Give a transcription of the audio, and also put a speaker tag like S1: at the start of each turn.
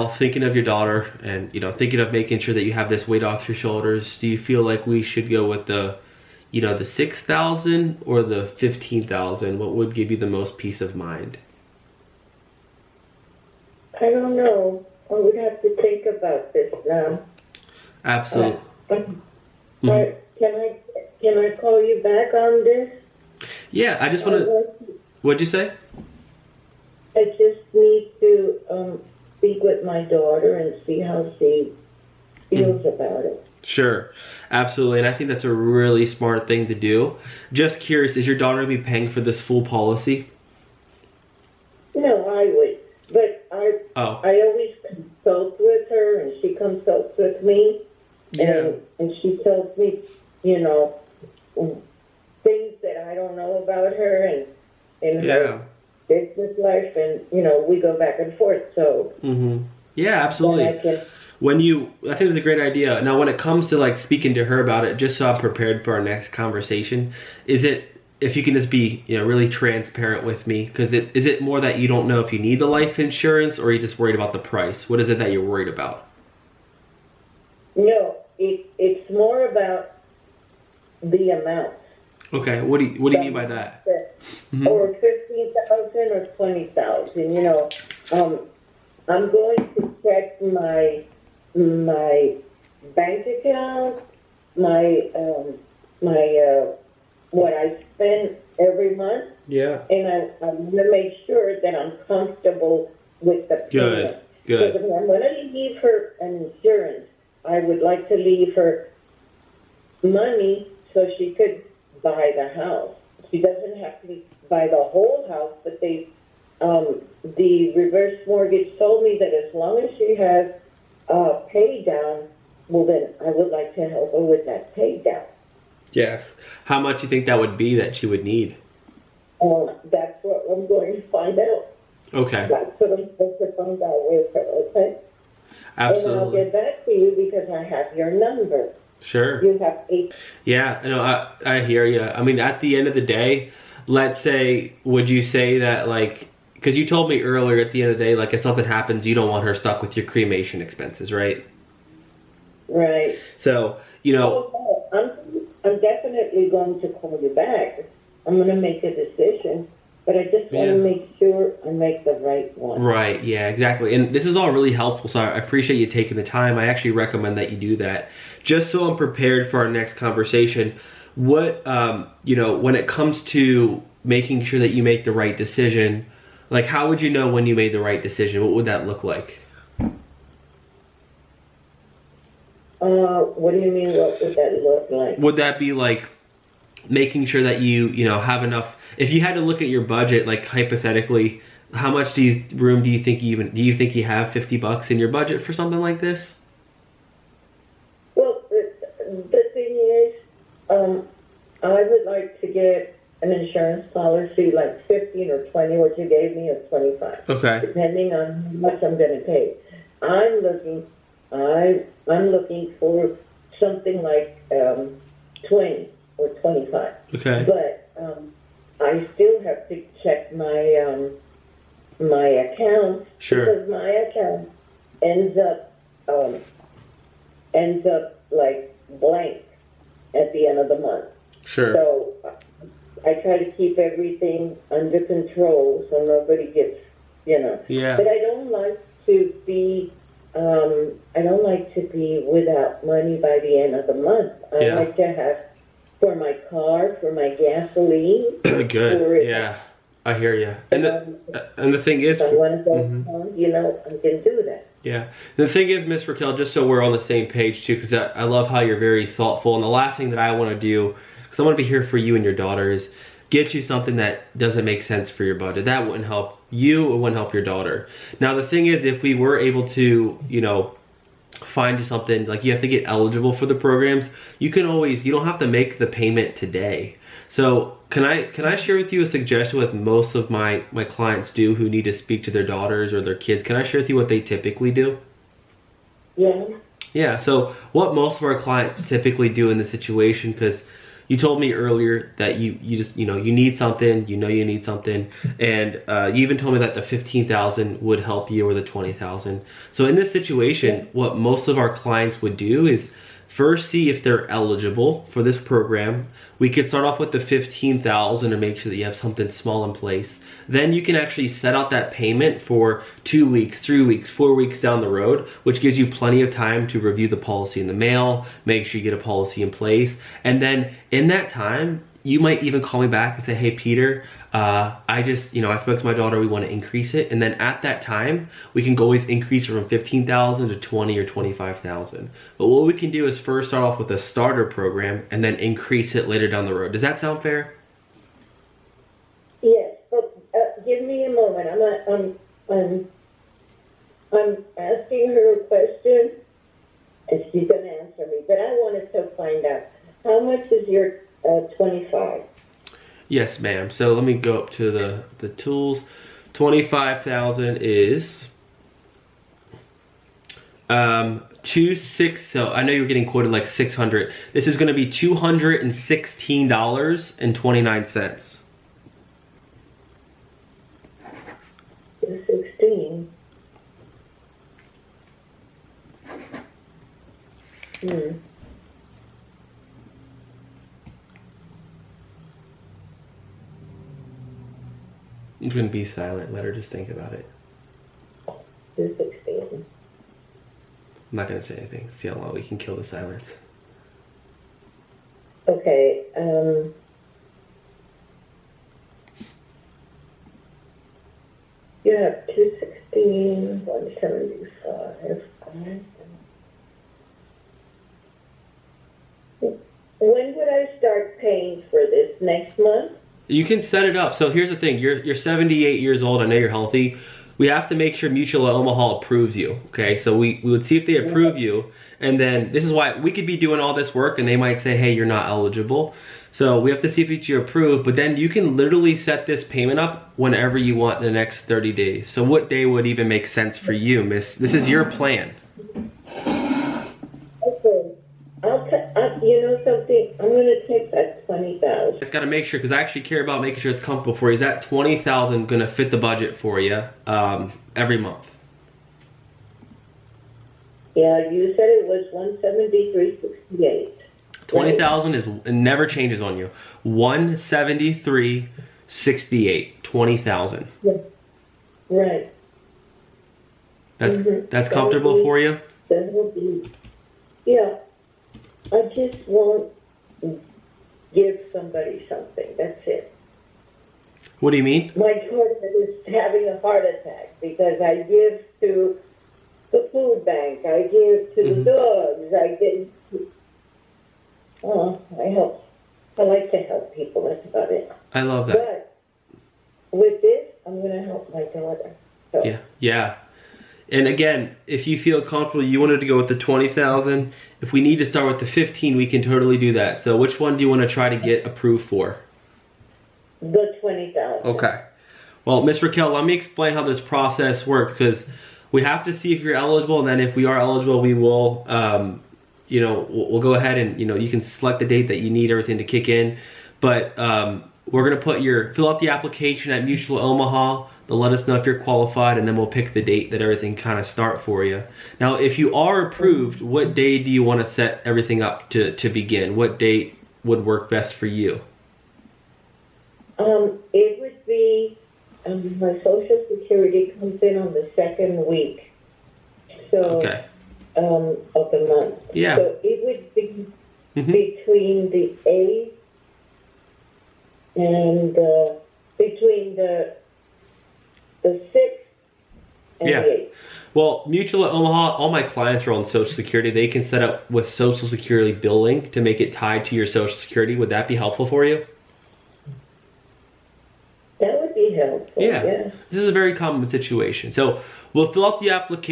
S1: now, thinking of your daughter and, you know, thinking of making sure that you have this weight off your shoulders, do you feel like we should go with the, you know, the 6,000 or the 15,000? What would give you the most peace of mind?
S2: I don't know. I would have to think about this now.
S1: Absolutely.
S2: Can I call you back on this?
S1: Yeah, I just want to. What'd you say?
S2: I just need to speak with my daughter and see how she feels about it.
S1: Sure, absolutely, and I think that's a really smart thing to do. Just curious, is your daughter going to be paying for this full policy?
S2: No, I would, but I always consult with her, and she consults with me, and she tells me, you know, things that I don't know about her and her business life, and you know, we go back and forth. So
S1: yeah, absolutely. I think it's a great idea. Now, when it comes to like speaking to her about it, just so I'm prepared for our next conversation, is it, if you can just be, you know, really transparent with me, because is it more that you don't know if you need the life insurance, or are you just worried about the price? What is it that you're worried about?
S2: No, it's more about the amount.
S1: Okay, what do you mean by that?
S2: Or 15,000 or 20,000. You know, I'm going to check my bank account, my what I spend every month. Yeah. And I'm going to make sure that I'm comfortable with the payment. Good. Because if I'm going to leave her an insurance, I would like to leave her money so she could buy the house. She doesn't have to buy the whole house, but the reverse mortgage told me that as long as she has pay down, well then I would like to help her with that pay down.
S1: Yes. How much do you think that would be that she would need?
S2: That's what I'm going to find out.
S1: Okay.
S2: That's what I'm supposed to find out with her, okay?
S1: Absolutely.
S2: And I'll get back to you because I have your number.
S1: Sure.
S2: You have 8.
S1: Yeah, no, I hear you. I mean, at the end of the day, let's say, would you say that, like, because you told me earlier at the end of the day, like, if something happens, you don't want her stuck with your cremation expenses, right?
S2: Right.
S1: So, you know.
S2: I'm definitely going to call you back. I'm going to make a decision, but I just want to make sure I make the right one. Right,
S1: yeah, exactly. And this is all really helpful, so I appreciate you taking the time. I actually recommend that you do that. Just so I'm prepared for our next conversation, what, you know, when it comes to making sure that you make the right decision, like, how would you know when you made the right decision? What would that look like?
S2: What do you mean, what would that look like?
S1: Would that be like making sure that you know, have enough, if you had to look at your budget, like hypothetically, how much room do you think you have $50 in your budget for something like this?
S2: Well, the thing is, I would like to get an insurance policy like 15 or 20, what you gave me is 25.
S1: Okay.
S2: Depending on how much I'm going to pay. I'm looking for something like 20 or 25.
S1: Okay.
S2: But I still have to check my my account.
S1: Sure.
S2: Because my account ends up like blank at the end of the month.
S1: Sure.
S2: So I try to keep everything under control so nobody gets, you know.
S1: Yeah.
S2: But I don't like to be without money by the end of the month. I like to have for my car, for my gasoline.
S1: Good. Yeah, I hear you. And the thing is,
S2: if I want to go home, you know, I can do that.
S1: Yeah. The thing is, Miss Raquel, just so we're on the same page too, because I love how you're very thoughtful. And the last thing that I want to do, because I want to be here for you and your daughter, is get you something that doesn't make sense for your budget. That wouldn't help you, it wouldn't help your daughter. Now, the thing is, if we were able to, you know, find you something, like you have to get eligible for the programs, you don't have to make the payment today. So can I share with you a suggestion with most of my clients do who need to speak to their daughters or their kids? Can I share with you what they typically do?
S2: Yeah.
S1: Yeah, so what most of our clients typically do in this situation, because you told me earlier that you just, you need something, you need something. And you even told me that the 15,000 would help you, or the 20,000. So in this situation, what most of our clients would do is first see if they're eligible for this program. We could start off with the 15,000 to make sure that you have something small in place. Then you can actually set out that payment for 2 weeks, 3 weeks, 4 weeks down the road, which gives you plenty of time to review the policy in the mail, make sure you get a policy in place. And then in that time, you might even call me back and say, hey, Peter, I spoke to my daughter, we want to increase it. And then at that time, we can always increase it from 15,000 to 20 or 25,000. But what we can do is first start off with a starter program and then increase it later down the road. Does that sound fair?
S2: Yes, but give me a moment. I'm asking her a question, and she's going to answer me. But I wanted to find out, how much is your 25?
S1: Yes, ma'am. So let me go up to the tools. 25,000 is 26. So I know you're getting quoted like 600. This is going to be $216.29.
S2: 16.
S1: You can be silent. Let her just think about it.
S2: 216.
S1: I'm not going to say anything. See how long we can kill the silence.
S2: Okay. You have 216, 175. When would I start paying for this? Next month?
S1: You can set it up. So here's the thing. You're 78 years old. I know you're healthy. We have to make sure Mutual of Omaha approves you. Okay, so we would see if they approve you. And then this is why we could be doing all this work and they might say, hey, you're not eligible. So we have to see if you're approved. But then you can literally set this payment up whenever you want in the next 30 days. So what day would even make sense for you, miss? This is your plan.
S2: You know something? I'm going to take that 20,000.
S1: Just got to make sure, because I actually care about making sure it's comfortable for you. Is that 20,000 going to fit the budget for you every month?
S2: Yeah, you said it was 173.68.
S1: 20,000 is, it never changes on you. 173.68. 20,000.
S2: Yeah. Right.
S1: That's comfortable for you?
S2: That will be. Yeah. I just won't give somebody something. That's it.
S1: What do you mean?
S2: My daughter is having a heart attack because I give to the food bank. I give to the dogs. I give to... I help. I like to help people. That's about it.
S1: I love that.
S2: But with this, I'm going to help my daughter. So.
S1: Yeah. And again, if you feel comfortable, you wanted to go with the 20,000. If we need to start with the 15, we can totally do that. So which one do you want to try to get approved for?
S2: The 20,000.
S1: Okay. Well, Ms. Raquel, let me explain how this process works, because we have to see if you're eligible, and then if we are eligible, we will, we'll go ahead and, you can select the date that you need everything to kick in. But we're going to fill out the application at Mutual Omaha. They'll let us know if you're qualified, and then we'll pick the date that everything kind of start for you. Now, if you are approved, what day do you want to set everything up to begin? What date would work best for you?
S2: It would be, my Social Security comes in on the second week. So,
S1: okay.
S2: Of the month.
S1: Yeah.
S2: So it would be between the 8th and between the 6th and the 8th.
S1: Well, Mutual of Omaha, all my clients are on Social Security. They can set up with Social Security billing to make it tied to your Social Security. Would that be helpful for you?
S2: That would be helpful. Yeah.
S1: This is a very common situation. So we'll fill out the application.